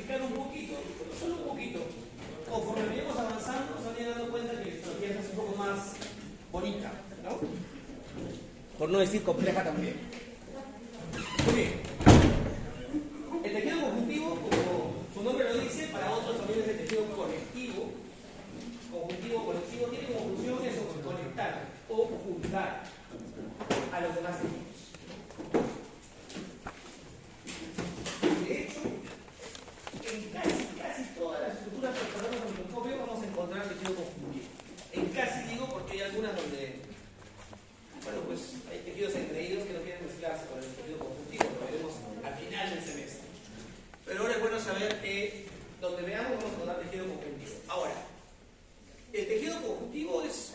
simplificar un poquito, solo un poquito. Conforme vayamos avanzando, se van dando cuenta que la histología es un poco más bonita, ¿no? Por no decir compleja también. Muy bien. El tejido conjuntivo, como su nombre lo dice, para otros también es el tejido conectivo. Conjuntivo colectivo tiene como función eso, conectar o juntar a los demás tejidos. De hecho, en casi todas las estructuras que observamos en el microscopio vamos a encontrar tejido conjuntivo. En casi digo porque hay algunas donde, bueno, pues hay tejidos engreídos que no quieren mezclarse con el tejido conjuntivo, lo veremos al final del semestre. Pero ahora es bueno saber que donde veamos vamos a encontrar tejido conjuntivo. Ahora, el tejido conjuntivo es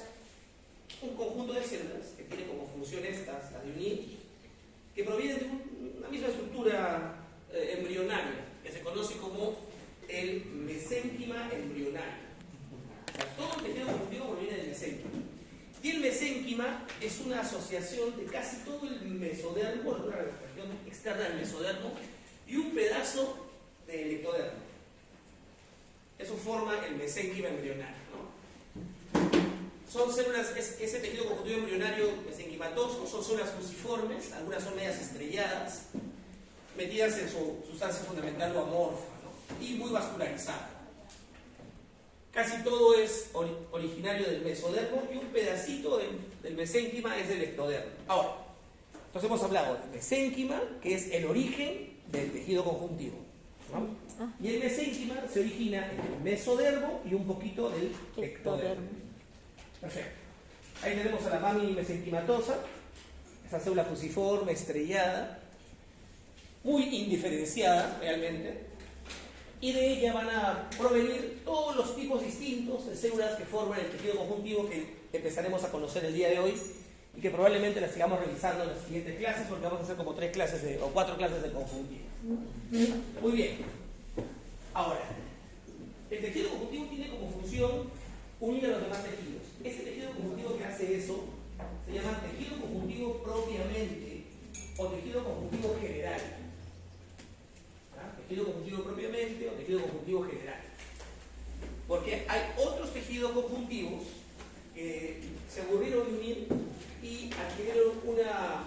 un conjunto de células que tiene como función estas, las de unir, que provienen de una misma estructura embrionaria, que se conoce como el mesénquima embrionario. O sea, todo el tejido conjuntivo proviene del mesénquima. Y el mesénquima es una asociación de casi todo el mesodermo, una región externa del mesodermo, y un pedazo del ectodermo. Eso forma el mesénquima embrionario, ¿no? Son células, ese tejido conjuntivo embrionario mesenquimatoso, son células fusiformes, algunas son medias estrelladas, metidas en su sustancia fundamental o amorfa, ¿no? Y muy vascularizada. Casi todo es originario del mesodermo y un pedacito del mesénquima es del ectodermo. Ahora, entonces hemos hablado del mesénquima, que es el origen del tejido conjuntivo, ¿no? Y el mesénquima se origina en el mesodermo y un poquito del ectodermo. Perfecto. Ahí tenemos a la mami mesenquimatosa, esa célula fusiforme, estrellada, muy indiferenciada realmente, y de ella van a provenir todos los tipos distintos de células que forman el tejido conjuntivo que empezaremos a conocer el día de hoy y que probablemente las sigamos revisando en las siguientes clases porque vamos a hacer como 4 clases de conjuntivo. Muy bien. Ahora, el tejido conjuntivo tiene como función unir a los demás tejidos. Ese tejido conjuntivo que hace eso se llama tejido conjuntivo propiamente o tejido conjuntivo general. ¿Ah? Tejido conjuntivo propiamente o tejido conjuntivo general. Porque hay otros tejidos conjuntivos que se aburrieron de unir y adquirieron una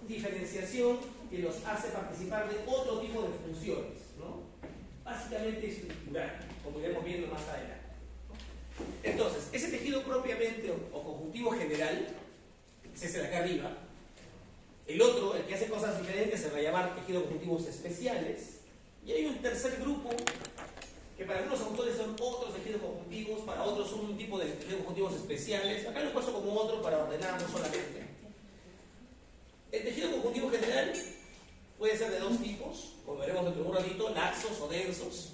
diferenciación que los hace participar de otro tipo de funciones, ¿no? Básicamente estructural, como iremos viendo más adelante. Entonces, ese tejido propiamente o conjuntivo general, es ese de acá arriba. El otro, el que hace cosas diferentes, se va a llamar tejidos conjuntivos especiales. Y hay un tercer grupo que para algunos autores son otros tejidos conjuntivos, para otros son un tipo de tejidos conjuntivos especiales. Acá lo he puesto como otro para ordenarlo solamente. El tejido conjuntivo general puede ser de dos tipos, como veremos dentro de un ratito, laxos o densos.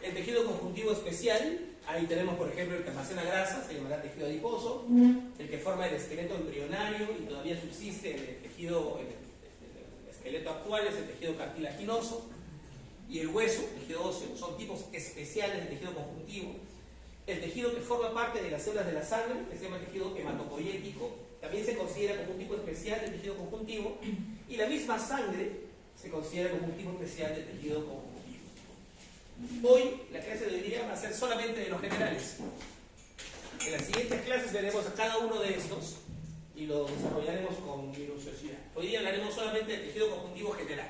El tejido conjuntivo especial, ahí tenemos por ejemplo el que almacena grasa, se llamará tejido adiposo, el que forma el esqueleto embrionario y todavía subsiste en el tejido, el esqueleto actual es el tejido cartilaginoso, y el hueso, el tejido óseo, son tipos especiales de tejido conjuntivo. El tejido que forma parte de las células de la sangre, que se llama tejido hematopoyético, también se considera como un tipo especial de tejido conjuntivo, y la misma sangre se considera como un tipo especial de tejido conjuntivo. Hoy la clase de hoy día va a ser solamente de los generales. En las siguientes clases veremos a cada uno de estos y lo desarrollaremos con minuciosidad. Hoy día hablaremos solamente del tejido conjuntivo general.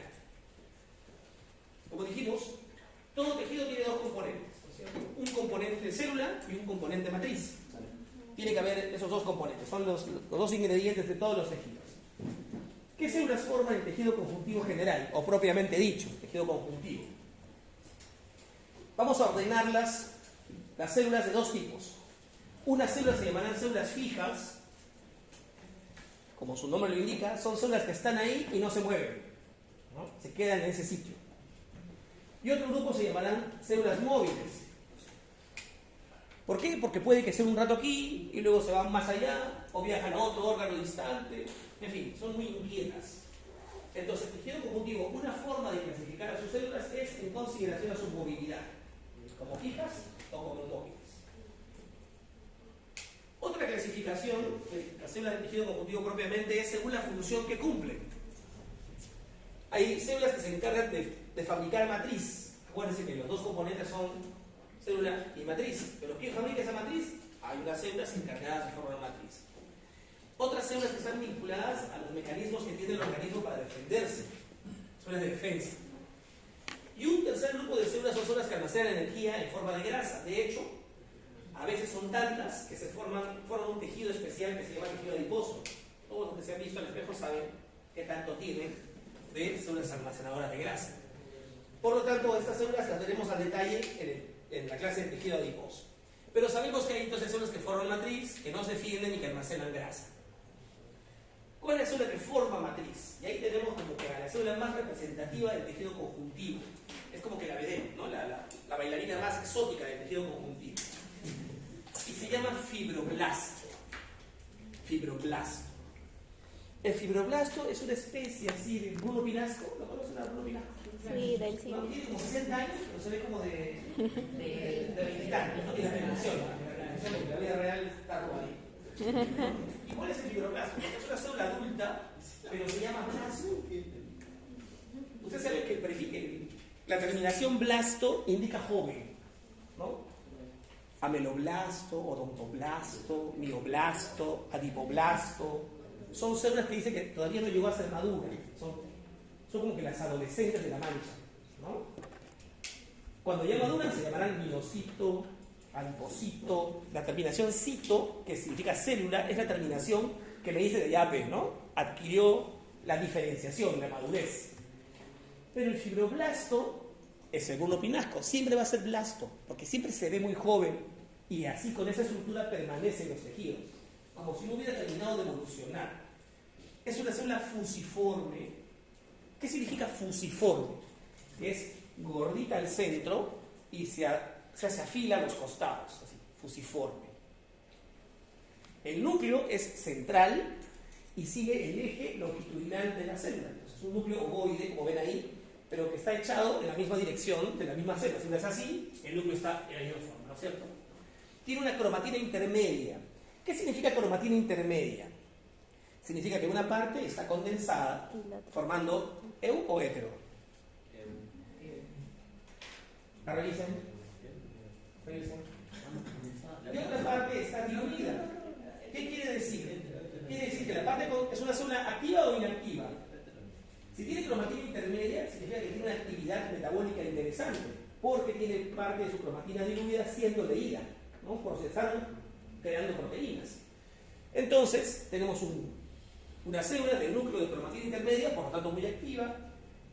Como dijimos, todo tejido tiene dos componentes, ¿no es cierto? Un componente célula y un componente matriz. Tiene que haber esos dos componentes, son los dos ingredientes de todos los tejidos. ¿Qué células forman el tejido conjuntivo general, o propiamente dicho, tejido conjuntivo? Vamos a ordenar las células de dos tipos. Unas células se llamarán células fijas, como su nombre lo indica, son células que están ahí y no se mueven, ¿no? Se quedan en ese sitio. Y otro grupo se llamarán células móviles. ¿Por qué? Porque puede que sea un rato aquí y luego se van más allá o viajan a otro órgano distante. En fin, son muy inquietas. Entonces, el tejido conjuntivo, una forma de clasificar a sus células es en consideración a su movilidad, como fijas o como móviles. Otra clasificación de las células del tejido conjuntivo propiamente es según la función que cumplen. Hay células que se encargan de fabricar matriz. Acuérdense que los dos componentes son célula y matriz. Pero ¿quién fabrica esa matriz? Hay unas células encargadas de formar matriz. Otras células que están vinculadas a los mecanismos que tiene el organismo para defenderse. Células de defensa. Y un tercer grupo de células son las que almacenan energía en forma de grasa. De hecho, a veces son tantas que se forman un tejido especial que se llama tejido adiposo. Todos los que se han visto al espejo saben qué tanto tienen de células almacenadoras de grasa. Por lo tanto, estas células las veremos al detalle en la clase de tejido adiposo. Pero sabemos que hay entonces células que forman matriz, que no se defienden y que almacenan grasa. ¿Cuál es la célula que forma matriz? Y ahí tenemos como que a la célula más representativa del tejido conjuntivo. Es como que la veremos, ¿no? La bailarina más exótica del tejido conjuntivo. Y se llama fibroblasto. Fibroblasto. El fibroblasto es una especie así de Bruno Pinasco. ¿Lo conocen a Bruno Pinasco? Sí, del cine. No, tiene como 60 años, pero se ve como de 20 años, ¿no? Tiene la dimensión, porque la vida real está como ahí. ¿Y cuál es el fibroblasto? Porque es una célula adulta, pero se llama blasto. Usted sabe que la terminación blasto indica joven, ¿no? Ameloblasto, odontoblasto, mioblasto, adipoblasto. Son células que dicen que todavía no llegó a ser madura. Son como que las adolescentes de la mancha, ¿no? Cuando ya maduran se llamarán miocito, adipocito. La terminación cito, que significa célula, es la terminación que le dice de yape, ¿no? Adquirió la diferenciación, la madurez. Pero el fibroblasto es el Bruno Pinasco, siempre va a ser blasto, porque siempre se ve muy joven y así con esa estructura permanece en los tejidos, como si no hubiera terminado de evolucionar. Es una célula fusiforme. ¿Qué significa fusiforme? Es gordita al centro y se afila a los costados, así, fusiforme. El núcleo es central y sigue el eje longitudinal de la célula. Entonces, es un núcleo ovoide, como ven ahí, pero que está echado en la misma dirección de la misma célula. Si no es así, el núcleo está en la misma forma, ¿no es cierto? Tiene una cromatina intermedia. ¿Qué significa cromatina intermedia? Significa que una parte está condensada, formando eu o hetero. ¿La revisen? Y otra parte está diluida. ¿Qué quiere decir? Quiere decir que la parte es una célula activa o inactiva. Si tiene cromatina intermedia, significa que tiene una actividad metabólica interesante, porque tiene parte de su cromatina diluida siendo leída, ¿no? Procesando, creando proteínas. Entonces, tenemos una célula de núcleo de cromatina intermedia, por lo tanto muy activa,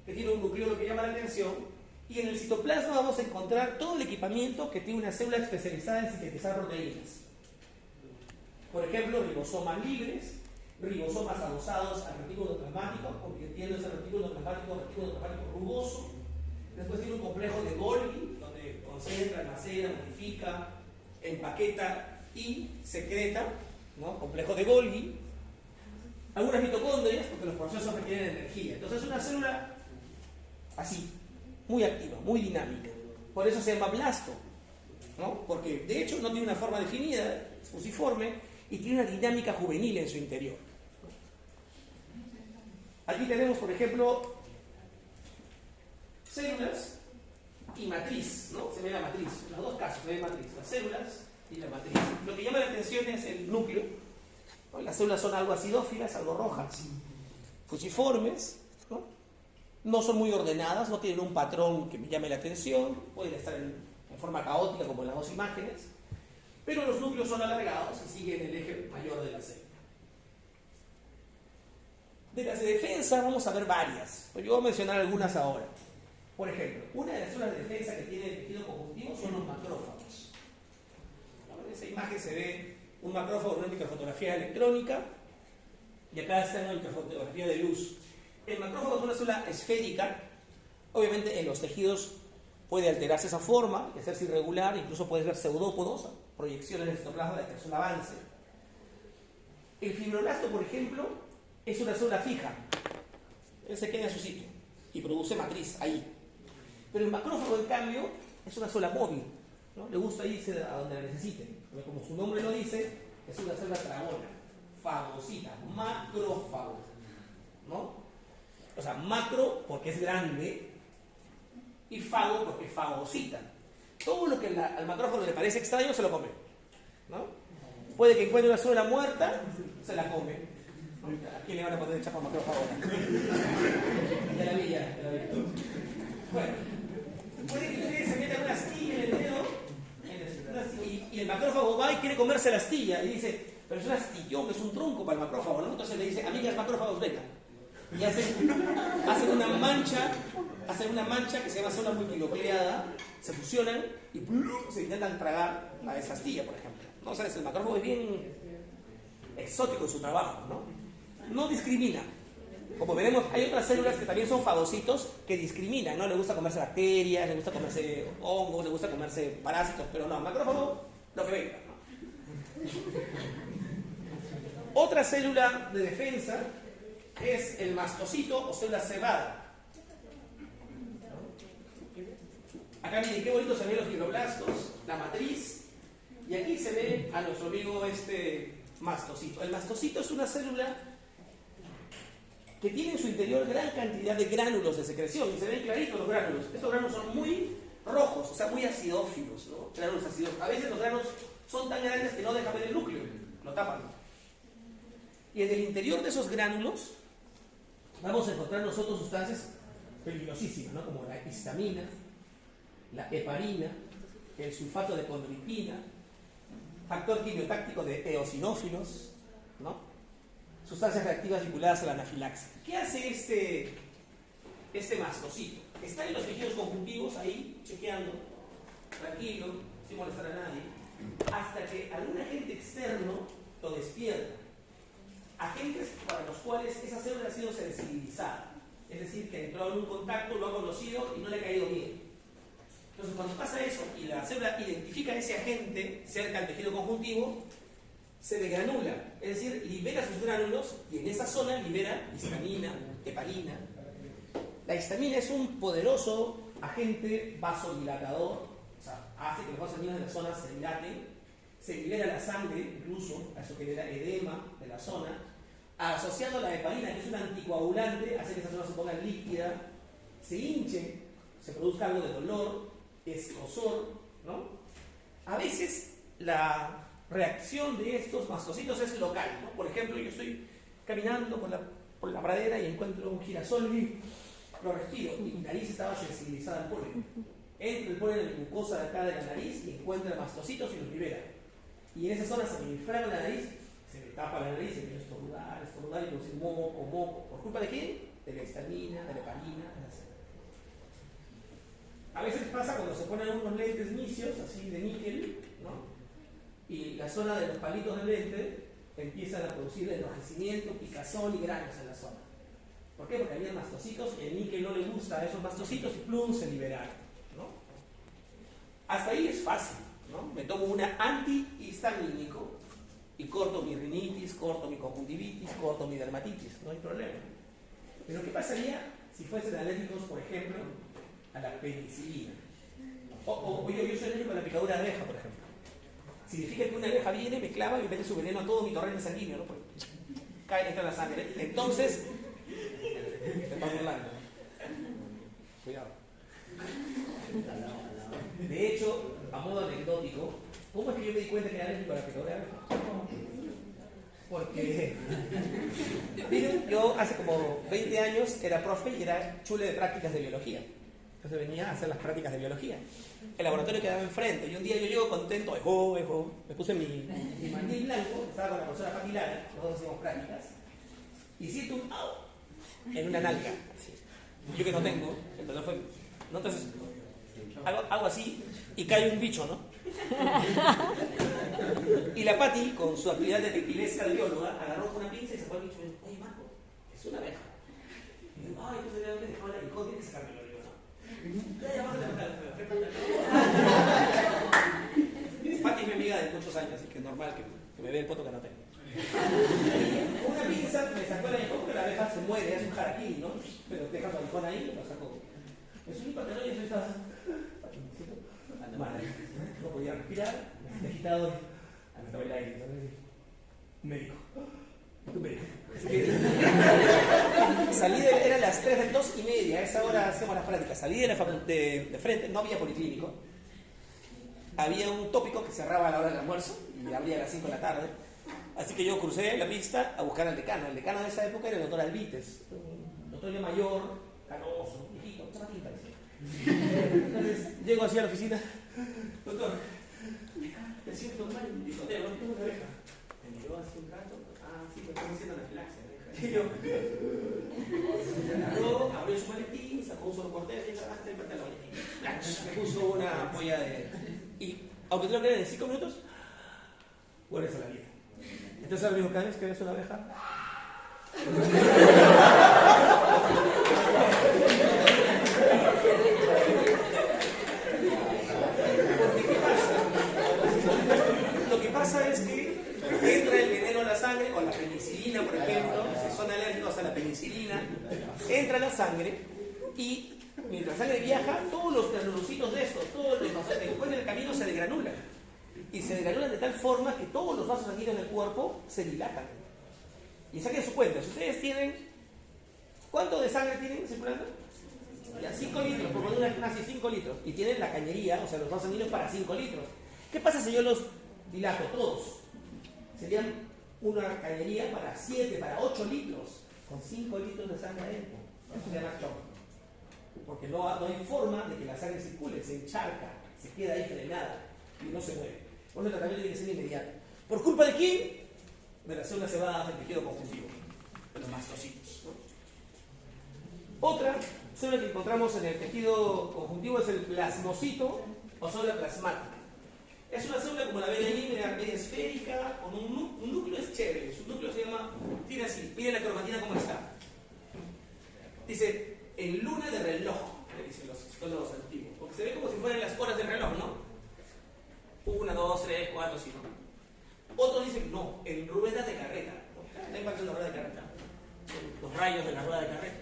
que tiene un nucleolo que llama la atención, y en el citoplasma vamos a encontrar todo el equipamiento que tiene una célula especializada en sintetizar proteínas. Por ejemplo, ribosomas libres, ribosomas adosados al retículo plasmático, convirtiendo ese retículo plasmático rugoso. Después tiene un complejo de Golgi, donde concentra, almacena, modifica, empaqueta y secreta, ¿no? Complejo de Golgi. Algunas mitocondrias, porque los procesos requieren energía. Entonces es una célula así, muy activa, muy dinámica. Por eso se llama blasto, ¿no? Porque de hecho no tiene una forma definida, es fusiforme y tiene una dinámica juvenil en su interior. Aquí tenemos, por ejemplo, células y matriz, ¿no? Se ve la matriz, en los dos casos se ve matriz, las células y la matriz. Lo que llama la atención es el núcleo, ¿no? Las células son algo acidófilas, algo rojas, fusiformes, ¿no? No son muy ordenadas, no tienen un patrón que me llame la atención, pueden estar en forma caótica como en las dos imágenes, pero los núcleos son alargados y siguen el eje mayor de la célula. De las de defensa vamos a ver varias, pero yo voy a mencionar algunas ahora. Por ejemplo, una de las células de defensa que tiene el tejido conjuntivo son los macrófagos. En esa imagen se ve un macrófago en una microfotografía electrónica y acá está en una microfotografía de luz. El macrófago es una célula esférica. Obviamente en los tejidos puede alterarse esa forma y hacerse irregular, incluso puedes ver pseudópodos, proyecciones del citoplasma de que es un avance. El fibroblasto, por ejemplo, es una célula fija. Él se queda en su sitio y produce matriz ahí. Pero el macrófago, en cambio, es una célula móvil, ¿no? Le gusta irse a donde la necesiten. Porque como su nombre lo dice, es una célula tragona, fagocita, macrófago, ¿no? O sea, macro porque es grande y fago porque fagocita. Todo lo que al macrófago le parece extraño se lo come, ¿no? Puede que encuentre una célula muerta, se la come. ¿A quién le van a poner chapa macrófago ahora? Ya la vi. Bueno, puede que ustedes se metan una astilla en el dedo y el macrófago va y quiere comerse la astilla y dice, pero es un astillón, es un tronco para el macrófago, ¿no? Entonces le dice, amigas macrófagos, vengan. Y hacen una mancha que se llama célula multinucleada, se fusionan y se intentan tragar a esa astilla, por ejemplo, ¿no? O sea, el macrófago es bien exótico en su trabajo, ¿no? No discrimina. Como veremos, hay otras células que también son fagocitos que discriminan, ¿no? Le gusta comerse bacterias, le gusta comerse hongos, le gusta comerse parásitos, pero no, el macrófago, lo que venga, ¿no? Otra célula de defensa es el mastocito o célula cebada. Acá miren qué bonito se ven los fibroblastos, la matriz, y aquí se ve a nuestro amigo mastocito. El mastocito es una célula que tiene en su interior gran cantidad de gránulos de secreción, y se ven claritos los gránulos. Estos gránulos son muy rojos, o sea, muy acidófilos, ¿no? Gránulos acidófilos. A veces los gránulos son tan grandes que no dejan ver el núcleo, lo tapan. Y en el interior de esos gránulos vamos a encontrar nosotros sustancias peligrosísimas, ¿no? Como la histamina, la heparina, el sulfato de condroitina, factor quimiotáctico de eosinófilos, ¿no? Sustancias reactivas vinculadas a la anafilaxia. ¿Qué hace este mastocito? Está en los tejidos conjuntivos ahí, chequeando, tranquilo, sin molestar a nadie, hasta que algún agente externo lo despierta. Agentes para los cuales esa célula ha sido sensibilizada. Es decir, que entró en un contacto, lo ha conocido y no le ha caído bien. Entonces, cuando pasa eso y la célula identifica a ese agente cerca del tejido conjuntivo, se degranula, es decir, libera sus gránulos y en esa zona libera histamina, heparina. La histamina es un poderoso agente vasodilatador, o sea, hace que los vasos sanguíneos de la zona se dilaten, se libera la sangre, incluso, a eso que genera edema de la zona, asociado a la heparina, que es un anticoagulante, hace que esa zona se ponga líquida, se hinche, se produzca algo de dolor, escozor, ¿no? A veces la reacción de estos mastocitos es local, ¿no? Por ejemplo, yo estoy caminando por la pradera y encuentro un girasol y lo respiro, y mi nariz estaba sensibilizada al polen. Entra el polen en la mucosa de acá de la nariz y encuentra mastocitos y los libera. Y en esa zona se me inflama la nariz, se me tapa la nariz, se me empieza a estornudar y producir moco. ¿Por culpa de quién? De la histamina, de la heparina, de la célula. A veces pasa cuando se ponen unos lentes misios, así de níquel, ¿no? Y la zona de los palitos del lente empiezan a producir enrojecimiento, picazón y granos en la zona. ¿Por qué? Porque había mastocitos y el níquel no le gusta a esos mastocitos y plum, se liberaron, ¿no? Hasta ahí es fácil, ¿no? Me tomo una antihistamínico y corto mi rinitis, corto mi conjuntivitis, corto mi dermatitis, no hay problema. Pero ¿qué pasaría si fuesen alérgicos, por ejemplo, a la penicilina? O yo soy alérgico a la picadura de abeja, por ejemplo. Significa que una abeja viene, me clava y me mete su veneno a todo mi torrente sanguíneo, ¿no? Pues cae dentro de la sangre. Entonces, te paso hablando. Cuidado. De hecho, a modo anecdótico, ¿cómo es que yo me di cuenta que era alérgico a la picadura de abeja? Porque miren, yo hace como 20 años era profe y era chule de prácticas de biología. Entonces venía a hacer las prácticas de biología. El laboratorio quedaba enfrente y un día yo llego contento, me puse mi mandil blanco, estaba con la profesora Paqui Lara, nosotros hacíamos prácticas, y siento un ¡au! En una nalga. Yo que no tengo, entonces fue, ¿no? Entonces hago así y cae un bicho, ¿no? Y la Pati, con su actividad detectivesca de bióloga, agarró una pinza y sacó el bicho y me dijo, oye Marco, es una abeja. Y digo, ay, entonces ¿de dónde dejó la aguijón? Tiene que sacármelo, digo, ¿no? Pati es mi amiga de muchos años, así que es normal que me vea el poto que no tengo. Una pinza me sacó el aguijón porque la abeja se muere, es un jaraquín, ¿no? Pero deja su aguijón ahí y lo sacó. Me subí para y yo estaba mal, no podía respirar, me he agitado y me estaba el aire, ¿sabes? Médico. ¿Tu médico? Eran las 2:30, a esa hora hacemos las prácticas. Salí de frente, no había policlínico. Había un tópico que cerraba a la hora del almuerzo y abría a las 5 de la tarde. Así que yo crucé la pista a buscar al decano. El decano de esa época era el doctor Albites, un doctor ya mayor, canoso, viejito, chamatita. Entonces llego así a la oficina. Doctor, me siento mal, dijo, no tengo una oreja. Me miró así un rato. Ah, sí, me estoy haciendo anafilaxia. Y yo, abrió su maletín, sacó un solo cortés y sacaste el pantalón. Me puso una polla de. Y aunque tú lo creas, en 5 minutos, vuelves a la vida. Entonces ahora me dijo, cada vez que ves una abeja. Porque ¿qué pasa? Lo que pasa es que entra el veneno a la sangre, o la penicilina, por ejemplo, si son alérgicos a la penicilina, entra a la sangre y mientras la sangre viaja, todos los granulocitos de estos, todos los vasos que después en el camino se desgranulan. Y se desgranulan de tal forma que todos los vasos sanguíneos del cuerpo se dilatan. Y saquen su cuenta, si ustedes tienen, ¿cuánto de sangre tienen circulando? Ya 5 litros, por poner una gimnasia 5 litros. Y tienen la cañería, o sea, los vasos sanguíneos para 5 litros. ¿Qué pasa si yo los dilato todos? Serían una cañería para 7, para 8 litros, con 5 litros de sangre adentro. Eso se llama shock. Porque no hay forma de que la sangre circule, se encharca, se queda ahí frenada y no se mueve. Por eso el tratamiento tiene que ser inmediato. ¿Por culpa de quién? De las células cebadas del tejido conjuntivo, de los mastocitos, ¿no? Otra célula que encontramos en el tejido conjuntivo es el plasmocito o célula plasmática. Es una célula como la ven ahí, media esférica, con un núcleo es chévere. Su núcleo se llama, tiene así, miren la cromatina cómo está. Dice, en luna de reloj, le dicen los histólogos antiguos, porque se ve como si fueran las horas del reloj, ¿no? 1, 2, 3, 4, 5. Otros dicen, no, en rueda de carreta. ¿No? ¿Qué pasa en la rueda de carreta? Los rayos de la rueda de carreta.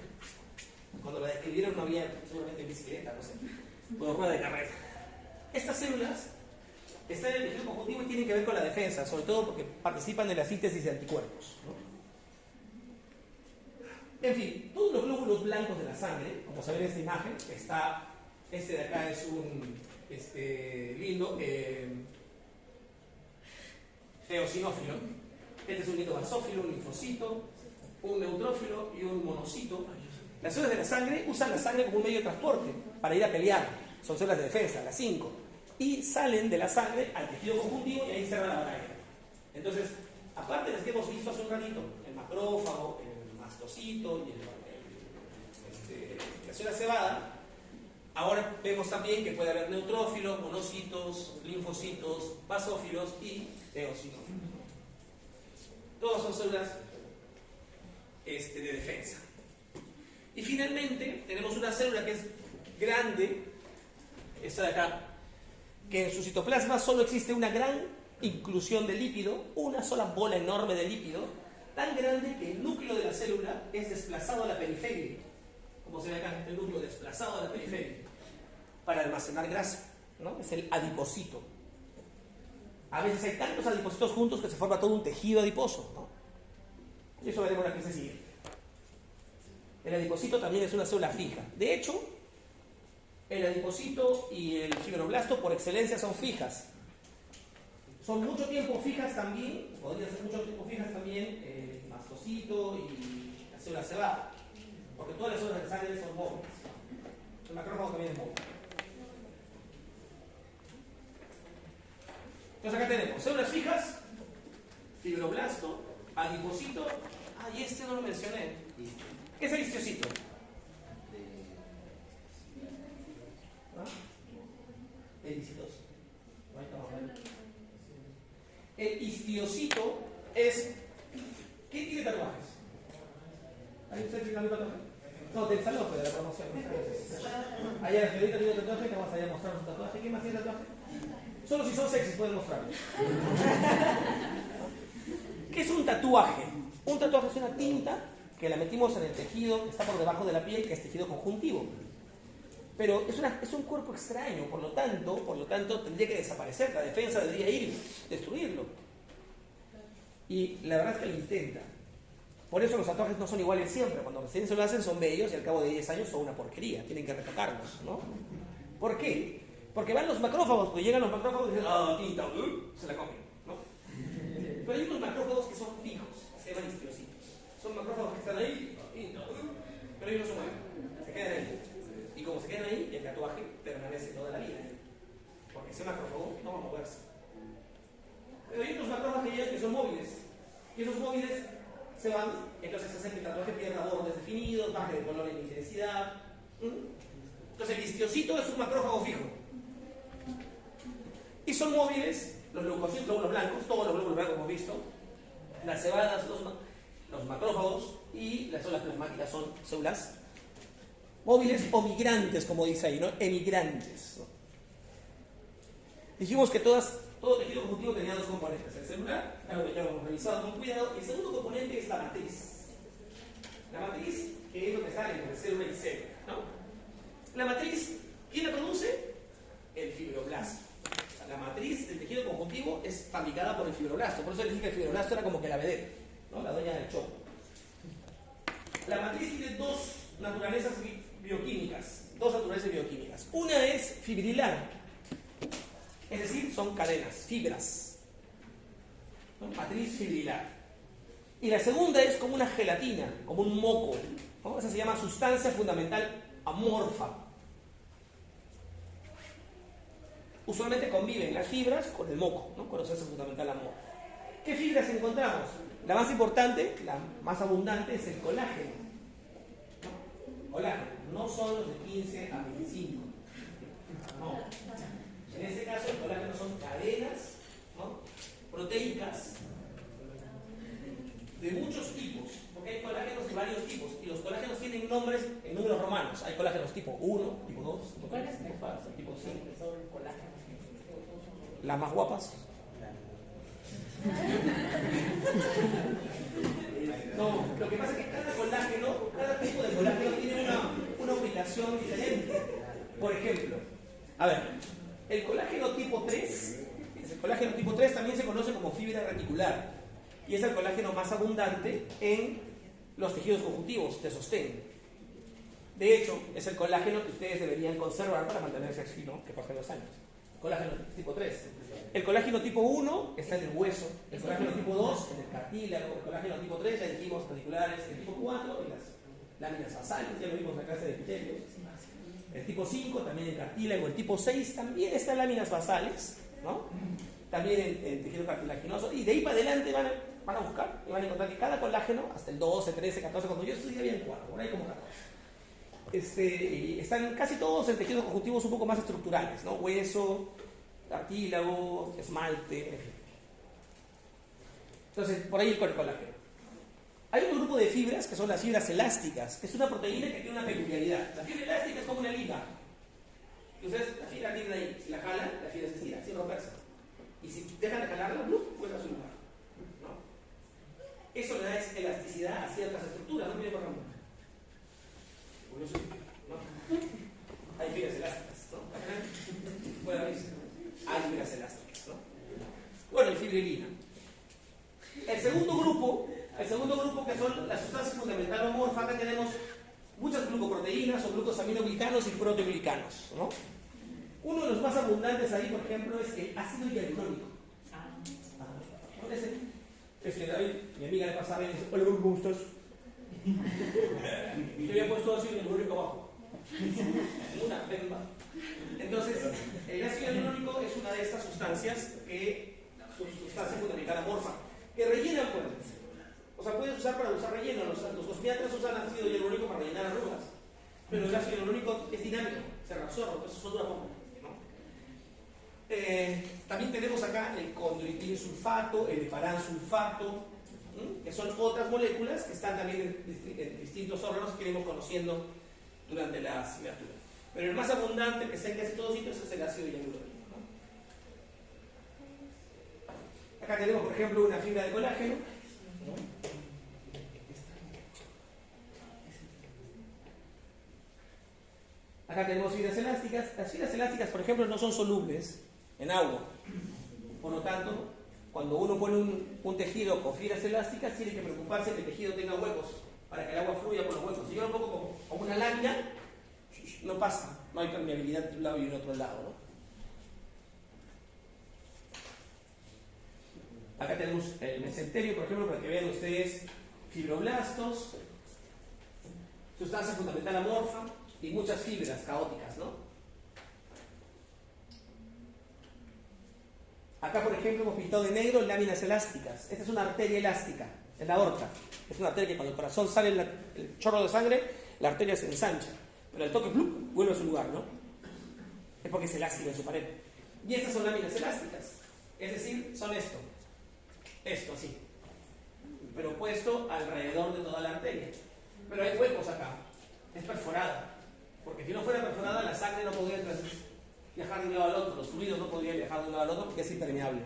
Cuando la describieron no había seguramente bicicleta, no sé. Bueno, rueda de carreta. Estas células están en el tejido conjuntivo y tienen que ver con la defensa, sobre todo porque participan de la síntesis de anticuerpos, ¿no? En fin, todos los glóbulos blancos de la sangre, como se ve en esta imagen, está, este de acá es un lindo eosinófilo, este es un basófilo, un linfocito, un neutrófilo y un monocito. Las células de la sangre usan la sangre como un medio de transporte para ir a pelear, son células de defensa, las 5, y salen de la sangre al tejido conjuntivo y ahí se va la batalla. Entonces, aparte de las que hemos visto hace un ratito, el macrófago, el mastocito y la célula cebada, ahora vemos también que puede haber neutrófilos, monocitos, linfocitos, basófilos y eosinófilos. Todas son células de defensa. Y finalmente tenemos una célula que es grande, esta de acá, que en su citoplasma solo existe una gran inclusión de lípido, una sola bola enorme de lípido, tan grande que el núcleo de la célula es desplazado a la periferia, como se ve acá, el núcleo desplazado a la periferia, para almacenar grasa, ¿no? Es el adipocito. A veces hay tantos adipocitos juntos que se forma todo un tejido adiposo, ¿no? Y eso veremos en la clase siguiente. El adipocito también es una célula fija. De hecho, el adipocito y el fibroblasto por excelencia son fijas. Son mucho tiempo fijas también, podrían ser mucho tiempo fijas también el mastocito y la célula cebada, porque todas las células de sangre son móviles. El macrófago también es móvil. Entonces acá tenemos células fijas, fibroblasto, adipocito, y este no lo mencioné. ¿Qué es el histiocito? El histioso. El histiocito es... ¿Quién tiene tatuajes? ¿Hay usted tiene algún tatuaje? No, del salón, de la promoción. Allá la señorita tiene tatuaje, que vamos a ir a mostrar un tatuaje. ¿Quién más tiene tatuaje? Solo si son sexys pueden mostrarlo. ¿Qué es un tatuaje? Un tatuaje es una tinta que la metimos en el tejido que está por debajo de la piel, que es tejido conjuntivo. Pero es un cuerpo extraño, por lo tanto tendría que desaparecer, la defensa debería ir, destruirlo. Y la verdad es que lo intenta. Por eso los tatuajes no son iguales siempre. Cuando recién se lo hacen son bellos y al cabo de 10 años son una porquería. Tienen que retocarlos, ¿no? ¿Por qué? Porque van los macrófagos, pues llegan los macrófagos y dicen, tinta, se la comen, ¿no? Pero hay unos macrófagos que son fijos, se llaman histiocitos. Son macrófagos que están ahí, tinta, pero ellos no se mueven, se quedan ahí. Y como se quedan ahí, el tatuaje permanece toda la vida. Porque ese macrófago no va a moverse. Pero hay otros macrófagos que llegan que son móviles. Y esos móviles se van, entonces hacen que el tatuaje pierda bordes definidos, baje de color y intensidad. Entonces el histiocito es un macrófago fijo. Y son móviles, los leucocitos, glóbulos blancos, todos los glóbulos blancos hemos visto, las cebadas, los macrófagos y las células plasmáticas son células móviles o migrantes, como dice ahí, ¿no? Emigrantes, ¿no? Dijimos que todo tejido conjuntivo tenía dos componentes. El celular, algo que ya lo hemos revisado con cuidado, y el segundo componente es la matriz. La matriz, que es lo que está entre célula y célula, ¿no? La matriz, ¿quién la produce? El fibroblasto. O sea, la matriz del tejido conjuntivo es fabricada por el fibroblasto. Por eso les dije que el fibroblasto era como que la vedette, ¿no? La dueña del show. La matriz tiene dos naturalezas bioquímicas. Una es fibrilar. Es decir, son cadenas, fibras, ¿no? Matriz fibrilar. Y la segunda es como una gelatina, como un moco, ¿no? Esa se llama sustancia fundamental amorfa. Usualmente conviven las fibras con el moco, ¿no? Con la sustancia fundamental amorfa. ¿Qué fibras encontramos? La más importante, la más abundante, es el colágeno. ¿No? Colágeno, no son los de 15 a 25. No. En este caso, el colágeno son cadenas, ¿no? Proteicas de muchos tipos, porque hay colágenos de varios tipos, y los colágenos tienen nombres en números romanos. Hay colágenos tipo 1, tipo 2, tipo 3, tipo 4, tipo 5. Las más guapas. No, lo que pasa es que cada tipo de colágeno tiene una ubicación diferente. Por ejemplo, a ver, el colágeno tipo 3, también se conoce como fibra reticular y es el colágeno más abundante en los tejidos conjuntivos de sostén. De hecho, es el colágeno que ustedes deberían conservar para mantenerse así, ¿no? Que pasen los años. Colágeno tipo 3. El colágeno tipo 1 está en el hueso, el colágeno tipo 2 en el cartílago, el colágeno tipo 3 ya dijimos reticulares, el tipo 4 en las láminas basales, ya lo vimos en la clase de epitelios. El tipo 5 también en cartílago, el tipo 6 también está en láminas basales, ¿no? También en tejido cartilaginoso, y de ahí para adelante van a buscar y van a encontrar que cada colágeno, hasta el 12, 13, 14, cuando yo estudié había 4, por ahí como 14. Están casi todos en tejidos conjuntivos un poco más estructurales, ¿no? Hueso, cartílago, esmalte, en fin. Entonces, por ahí el colágeno. Hay otro grupo de fibras que son las fibras elásticas, que es una proteína que tiene una peculiaridad. La fibra elástica es como una liga. Y ustedes la fibra tienen ahí, si la jalan, la fibra se estira, sin romperse. Y si dejan de jalarla, vuelve a su lugar, ¿no? Eso le da elasticidad a ciertas estructuras, ¿no? Mire, por ejemplo. Curioso, ¿no? Hay fibras elásticas, ¿no? Puede abrirse. Hay fibras elásticas, ¿no? Bueno, y fibrilina. El segundo grupo que son las sustancias fundamentales amorfas, acá tenemos muchas glucoproteínas o glucosaminoglicanos y proteoglicanos, ¿no? Uno de los más abundantes ahí, por ejemplo, es el ácido hialurónico. Es que David, mi amiga le pasaba y dice, hola, ¿cómo estás? Y yo había puesto ácido hialurónico abajo. Una pemba. Entonces, el ácido hialurónico es una de estas sustancias que son sustancias fundamental amorfa, que rellenan puentes. O sea, puedes usar para usar relleno. Los cosmiatras usan ácido hialurónico para rellenar arrugas. Pero el ácido hialurónico es dinámico, se reabsorbe, entonces eso dura poco, ¿no? También tenemos acá el condroitin sulfato, el heparansulfato, que son otras moléculas que están también en distintos órganos que iremos conociendo durante la asignatura. Pero el más abundante, que está en casi todos sitios, es el ácido hialurónico, ¿no? Acá tenemos, por ejemplo, una fibra de colágeno, ¿no? Acá tenemos fibras elásticas. Las fibras elásticas, por ejemplo, no son solubles en agua. Por lo tanto, cuando uno pone un tejido con fibras elásticas, tiene que preocuparse que el tejido tenga huecos para que el agua fluya por los huecos. Si yo lo pongo como una lámina, no pasa, no hay permeabilidad de un lado y de otro lado, ¿no? Acá tenemos el mesenterio, por ejemplo, para que vean ustedes fibroblastos, sustancia fundamental amorfa y muchas fibras caóticas, ¿no? Acá, por ejemplo, hemos pintado de negro láminas elásticas. Esta es una arteria elástica en la aorta. Es una arteria que cuando el corazón sale el chorro de sangre, la arteria se ensancha. Pero al toque, ¡plup!, vuelve a su lugar, ¿no? Es porque es elástica en su pared. Y estas son láminas elásticas. Es decir, son esto, así. Pero puesto alrededor de toda la arteria. Pero hay huecos acá. Es perforada. Porque si no fuera perforada, la sangre no podría viajar de un lado al otro. Los fluidos no podrían viajar de un lado al otro porque es impermeable.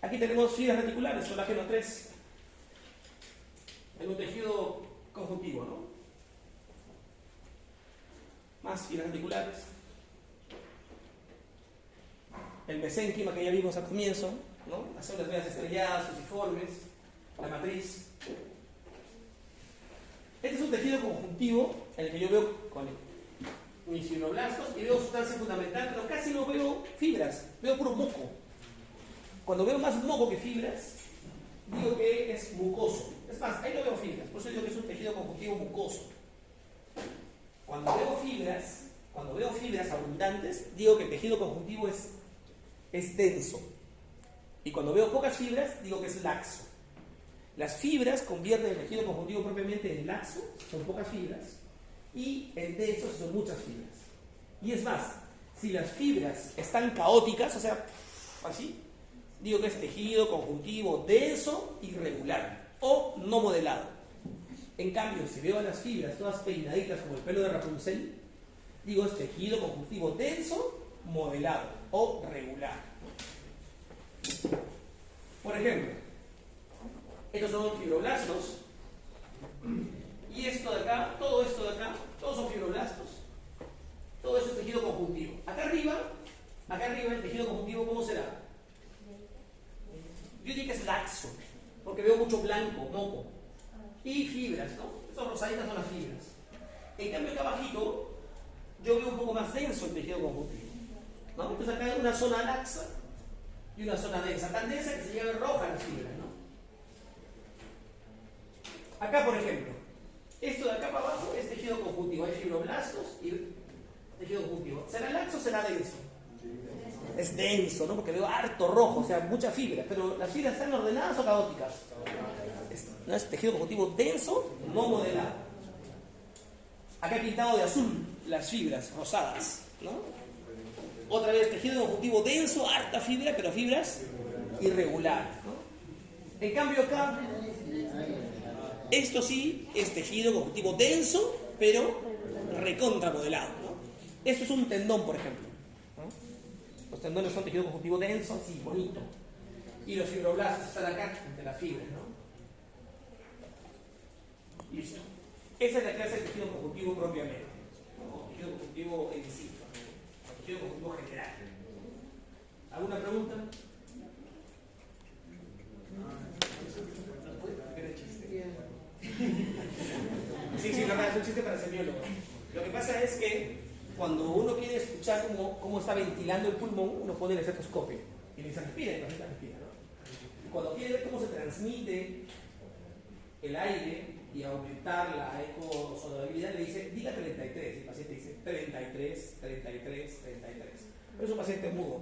Aquí tenemos fibras reticulares, colágeno 3. En un tejido conjuntivo, ¿no? Más fibras reticulares. El mesénquima que ya vimos al comienzo, ¿no? Las células venas estrelladas, fusiformes, la matriz. Este es un tejido conjuntivo en el que yo veo con mis fibroblastos y veo sustancia fundamental, pero casi no veo fibras, veo puro moco. Cuando veo más moco que fibras, digo que es mucoso. Es más, ahí no veo fibras, por eso digo que es un tejido conjuntivo mucoso. Cuando veo fibras abundantes, digo que el tejido conjuntivo es denso. Y cuando veo pocas fibras, digo que es laxo. Las fibras convierten el tejido conjuntivo propiamente en laxo, son pocas fibras, y en denso son muchas fibras. Y es más, si las fibras están caóticas, o sea, así, digo que es tejido conjuntivo denso, irregular o no modelado. En cambio, si veo las fibras todas peinaditas como el pelo de Rapunzel, digo es tejido conjuntivo denso, modelado o regular. Por ejemplo, estos son fibroblastos y esto de acá, todo esto de acá, todos son fibroblastos. Todo eso es tejido conjuntivo. Acá arriba el tejido conjuntivo, ¿cómo será? Yo diría que es laxo, porque veo mucho blanco, moco, y fibras, ¿no? Estas rosaditas son las fibras. En cambio, acá abajito, yo veo un poco más denso el tejido conjuntivo, ¿no? Entonces acá hay una zona laxa y una zona densa, tan densa que se llega a ver roja las fibras, ¿no? Acá, por ejemplo, esto de acá para abajo es tejido conjuntivo, hay fibroblastos y tejido conjuntivo. ¿Será laxo o será denso? Es denso, ¿no? Porque veo harto rojo, o sea, mucha fibra. Pero ¿las fibras están ordenadas o caóticas? No es tejido conjuntivo denso, no modelado. Acá he pintado de azul las fibras rosadas, ¿no? Otra vez, tejido conjuntivo denso, harta fibra, pero fibras irregulares, ¿no? En cambio acá, esto sí es tejido conjuntivo denso, pero recontramodelado, ¿no? Esto es un tendón, por ejemplo. Los tendones son tejido conjuntivo denso, así, bonito. Y los fibroblastos están acá, entre las fibras, ¿no? Listo. Esa es la clase de tejido conjuntivo propiamente, ¿no? Tejido conjuntivo en sí, ¿no? Tejido conjuntivo general. ¿Alguna pregunta? Sí, no, es un chiste para semiólogos. Lo que pasa es que cuando uno quiere escuchar cómo está ventilando el pulmón, uno pone el estetoscopio y le dice respira, y la gente respira, ¿no? Y cuando quiere ver cómo se transmite el aire y aumentar la ecosonoribilidad, le dice diga 33, y el paciente dice 33, 33, 33. Pero es un paciente mudo.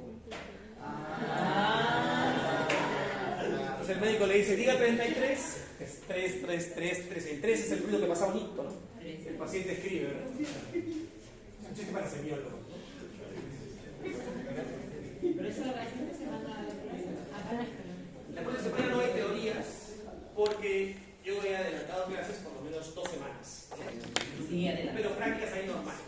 Entonces el médico le dice diga 33, es 3, 3, 3, 3. El 3 es el ruido que pasa bonito, ¿no? El paciente escribe, ¿verdad? Un chiste para semiólogo. Pero eso la gente se manda a La próxima semana no hay teorías porque yo he adelantado clases por lo menos 2 semanas. Sí, adelante. Pero prácticas hay normales.